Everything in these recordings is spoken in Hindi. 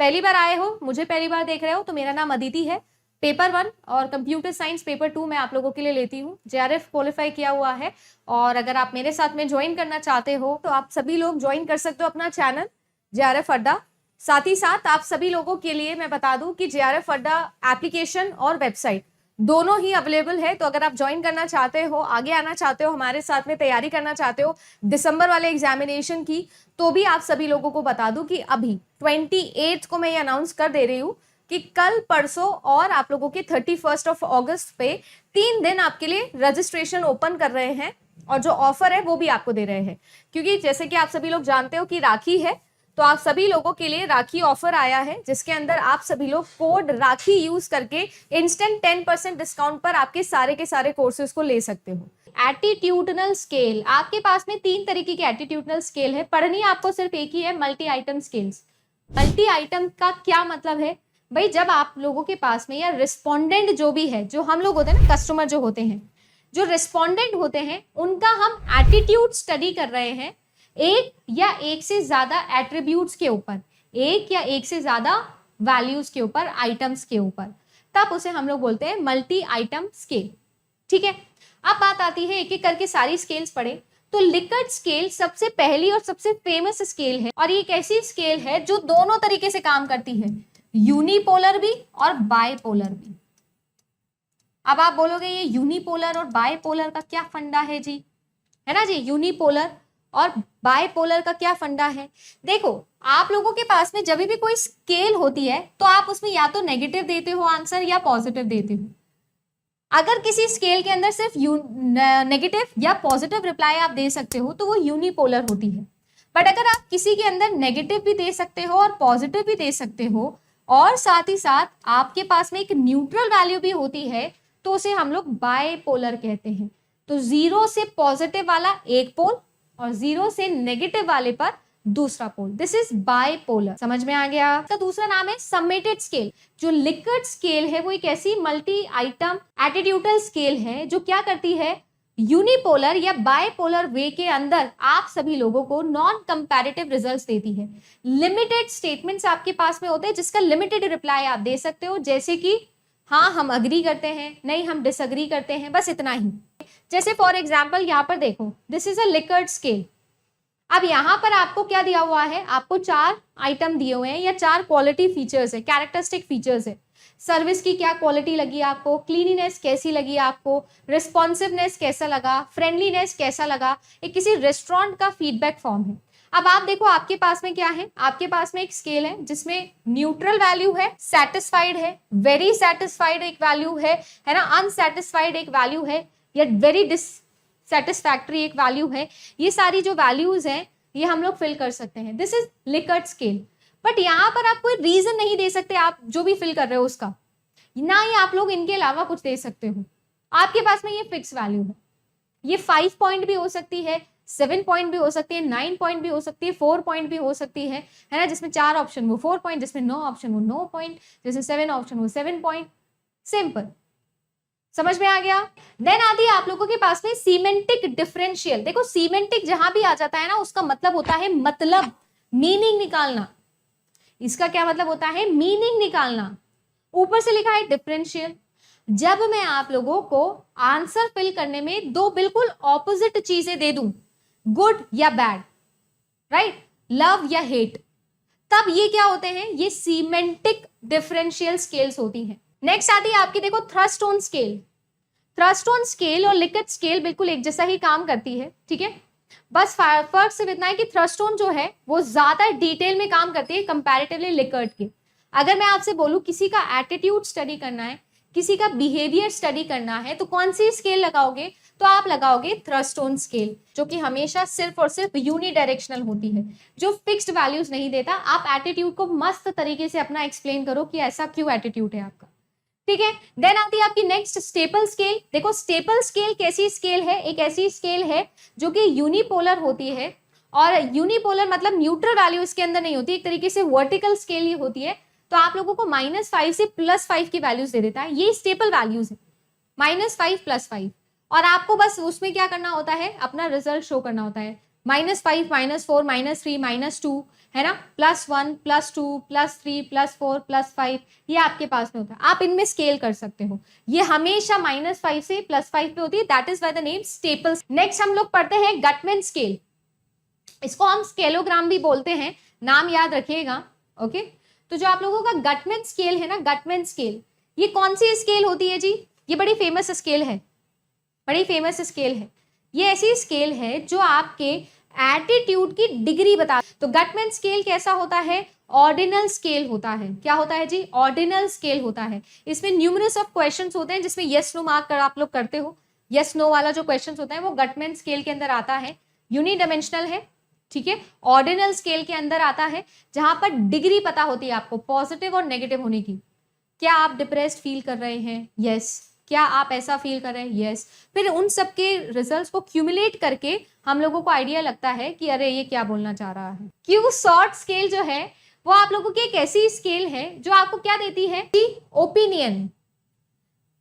पहली बार आए हो, मुझे पहली बार देख रहे हो, तो मेरा नाम अदिति है। पेपर 1 और कंप्यूटर साइंस पेपर 2 मैं आप लोगों के लिए लेती हूँ। जेआरएफ क्वालिफाई किया हुआ है और अगर आप मेरे साथ में ज्वाइन करना चाहते हो तो आप सभी लोग ज्वाइन कर सकते हो अपना चैनल जेआरएफ अड्डा। साथ ही साथ आप सभी लोगों के लिए मैं बता दूं कि जेआरएफ अड्डा एप्लीकेशन और वेबसाइट दोनों ही अवेलेबल है। तो अगर आप ज्वाइन करना चाहते हो, आगे आना चाहते हो, हमारे साथ में तैयारी करना चाहते हो दिसंबर वाले एग्जामिनेशन की, तो भी आप सभी लोगों को बता दूं कि अभी 28 को मैं ये अनाउंस कर दे रही हूं कि कल, परसों और आप लोगों के 31 अगस्त पे 3 दिन आपके लिए रजिस्ट्रेशन ओपन कर रहे हैं और जो ऑफर है वो भी आपको दे रहे हैं। क्योंकि जैसे कि आप सभी लोग जानते हो कि राखी है, तो आप सभी लोगों के लिए राखी ऑफर आया है जिसके अंदर आप सभी लोग कोड राखी यूज करके इंस्टेंट 10% डिस्काउंट पर आपके सारे के सारे कोर्सेज को ले सकते हो। एटीट्यूडनल स्केल, आपके पास में 3 तरीके की एटीट्यूडनल स्केल है। पढ़नी आपको सिर्फ एक ही है, multi item scales. Multi item का क्या मतलब है भाई? जब आप लोगों के पास में या रिस्पोंडेंट जो भी है, जो हम लोग होते हैं ना, कस्टमर जो होते हैं, जो रिस्पोंडेंट होते हैं, उनका हम एटीट्यूड स्टडी कर रहे हैं एक या एक से ज्यादा एट्रीब्यूट्स के ऊपर, एक या एक से ज्यादा वैल्यूज के ऊपर, आइटम्स के ऊपर, तब उसे हम लोग बोलते हैं मल्टी आइटम स्केल। ठीक है, अब बात आती है एक एक करके सारी स्केल्स पढ़े तो लिकर्ट स्केल सबसे पहली और सबसे फेमस स्केल है और ये एक ऐसी स्केल है जो दोनों तरीके से काम करती है, यूनिपोलर भी और बायपोलर भी। अब आप बोलोगे ये यूनिपोलर और बायपोलर का क्या फंडा है जी, है ना जी? यूनिपोलर और बायपोलर का क्या फंडा है? देखो, आप लोगों के पास में जब भी कोई स्केल होती है तो आप उसमें या तो नेगेटिव देते हो आंसर या पॉजिटिव देते हो। अगर किसी स्केल के अंदर सिर्फ नेगेटिव या पॉजिटिव रिप्लाई आप दे सकते हो तो वो यूनिपोलर होती है। बट अगर आप किसी के अंदर नेगेटिव भी दे सकते हो और पॉजिटिव भी दे सकते हो और साथ ही साथ आपके पास में एक न्यूट्रल वैल्यू भी होती है, तो उसे हम लोग बायपोलर कहते हैं। तो 0 से पॉजिटिव वाला एक पोल और 0 से नेगेटिव वाले पर दूसरा पोल, दिस इज बायपोलर। समझ में आ गया? इसका दूसरा नाम है समेटेड स्केल। जो लिकर्ट स्केल है वो एक ऐसी मल्टी आइटम एटीट्यूडल स्केल है जो क्या करती है, यूनिपोलर या बायपोलर वे के अंदर आप सभी लोगों को नॉन कंपैरेटिव रिजल्ट्स देती है। लिमिटेड स्टेटमेंट्स आपके पास में होते हैं जिसका लिमिटेड रिप्लाई आप दे सकते हो, जैसे कि हाँ हम अग्री करते हैं, नहीं हम डिसअग्री करते हैं, बस इतना ही। जैसे फॉर एग्जाम्पल यहाँ पर देखो, this is a Likert scale. अब यहाँ पर आपको क्या दिया हुआ है, आपको 4 आइटम दिए हुए हैं या 4 क्वालिटी फीचर्स है, कैरेक्टरिस्टिक फीचर्स है। सर्विस की क्या क्वालिटी लगी आपको, क्लीनिनेस कैसी लगी आपको, रिस्पॉन्सिवनेस कैसा लगा, फ्रेंडलीनेस कैसा लगा, एक किसी रेस्टोरेंट का फीडबैक फॉर्म है। अब आप देखो आपके पास में क्या है, आपके पास में एक स्केल है जिसमें न्यूट्रल वैल्यू है, सेटिस्फाइड है, वेरी सेटिस्फाइड एक वैल्यू है ना, अनसेटिस्फाइड एक वैल्यू है, या वेरी डिससेटिस्फैक्टरी एक वैल्यू है। ये सारी जो वैल्यूज हैं ये हम लोग फिल कर सकते हैं, this is Likert scale. But यहाँ पर आप कोई रीजन नहीं दे सकते, आप जो भी फिल कर रहे हो उसका, ना ही आप लोग इनके अलावा कुछ दे सकते हो। आपके पास में ये फिक्स वैल्यू है। ये 5 पॉइंट भी हो सकती है, 7 पॉइंट भी हो सकती है, 9 पॉइंट भी हो सकती है, 4 पॉइंट भी हो सकती है ना, जिसमें 4 ऑप्शन वो 4 पॉइंट, जिसमें 9 ऑप्शन वो 9 पॉइंट, जिसमें 7 ऑप्शन वो 7 पॉइंट। सिंपल, समझ में आ गया? देन आती है आप लोगों के पास में सीमेंटिक डिफरेंशियल। देखो सीमेंटिक जहां भी आ जाता है ना, उसका मतलब होता है मतलब, मीनिंग निकालना। इसका क्या मतलब होता है, मीनिंग निकालना। ऊपर से लिखा है डिफरेंशियल। जब मैं आप लोगों को आंसर फिल करने में 2 बिल्कुल ऑपोजिट चीजें दे दूं, गुड या बैड, राइट, लव या हेट, तब ये क्या होते हैं, ये सीमेंटिक डिफरेंशियल स्केल्स होती हैं। नेक्स्ट आती है आपकी, देखो थ्रस्टोन स्केल। थ्रस्टोन स्केल और लिकर्ट स्केल बिल्कुल एक जैसा ही काम करती है, ठीक है। बस फर्क सिर्फ इतना है कि थ्रस्टोन जो है वो ज्यादा डिटेल में काम करती है कंपैरेटिवली लिकर्ट के। अगर मैं आपसे बोलूं किसी का एटीट्यूड स्टडी करना है, किसी का बिहेवियर स्टडी करना है, तो कौन सी स्केल लगाओगे, तो आप लगाओगे थ्रस्टोन स्केल, जो कि हमेशा सिर्फ और सिर्फ यूनी डायरेक्शनल होती है, जो फिक्स्ड वैल्यूज नहीं देता। आप एटीट्यूड को मस्त तरीके से अपना एक्सप्लेन करो कि ऐसा क्यों एटीट्यूड है आपका, ठीक है। देन आती है आपकी नेक्स्ट स्टेपल स्केल। देखो स्टेपल स्केल कैसी स्केल है, एक ऐसी स्केल है जो कि यूनिपोलर होती है, और यूनिपोलर मतलब न्यूट्रल वैल्यू इसके अंदर नहीं होती, एक तरीके से वर्टिकल स्केल ही होती है। तो आप लोगों को -5 से +5 की वैल्यूज दे देता है, ये स्टेपल वैल्यूज है, -5 +5, और आपको बस उसमें क्या करना होता है, अपना रिजल्ट शो करना होता है। -5, -4, -3, -2, है ना, +1, +2, +3, +4, +5, ये आपके पास में होता है। आप इनमें स्केल कर सकते हो। ये हमेशा -5 से +5 पे होती है, that is by the name staple. Next हम लोग पढ़ते हैं गटमैन स्केल। इसको हम स्केलोग्राम भी बोलते हैं, नाम याद रखिएगा। ओके, तो जो आप लोगों का गटमैन स्केल है ना, गटमैन स्केल, ये कौन सी स्केल होती है जी? ये बड़ी फेमस स्केल है, बड़ी फेमस स्केल है। ये ऐसी स्केल है जो आपके एटीट्यूड की डिग्री बता। तो गटमैन स्केल कैसा होता है? ऑर्डिनल स्केल होता है। क्या होता है जी? ऑर्डिनल स्केल होता है। इसमें न्यूमरस ऑफ क्वेश्चंस होते हैं जिसमें यस नो मार्क कर आप लोग करते हो। यस नो वाला जो क्वेश्चंस होता है वो गटमैन स्केल के अंदर आता है। यूनिडायमेंशनल है, ठीक है। ऑर्डिनल स्केल के अंदर आता है जहां पर डिग्री पता होती है आपको पॉजिटिव और नेगेटिव होने की। क्या आप डिप्रेस्ड फील कर रहे हैं? यस। क्या आप ऐसा फील कर रहे हैं? यस। फिर उन सब के रिजल्ट्स को क्यूमुलेट करके हम लोगों को आइडिया लगता है कि अरे ये क्या बोलना चाह रहा है। क्यू शॉर्ट स्केल जो है वो आप लोगों की एक ऐसी स्केल है जो आपको क्या देती है? ओपिनियन।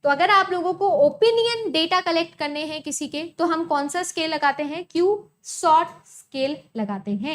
तो अगर आप लोगों को ओपिनियन डेटा कलेक्ट करने हैं किसी के, तो हम कौन सा स्केल लगाते हैं? क्यू शॉर्ट स्केल लगाते हैं।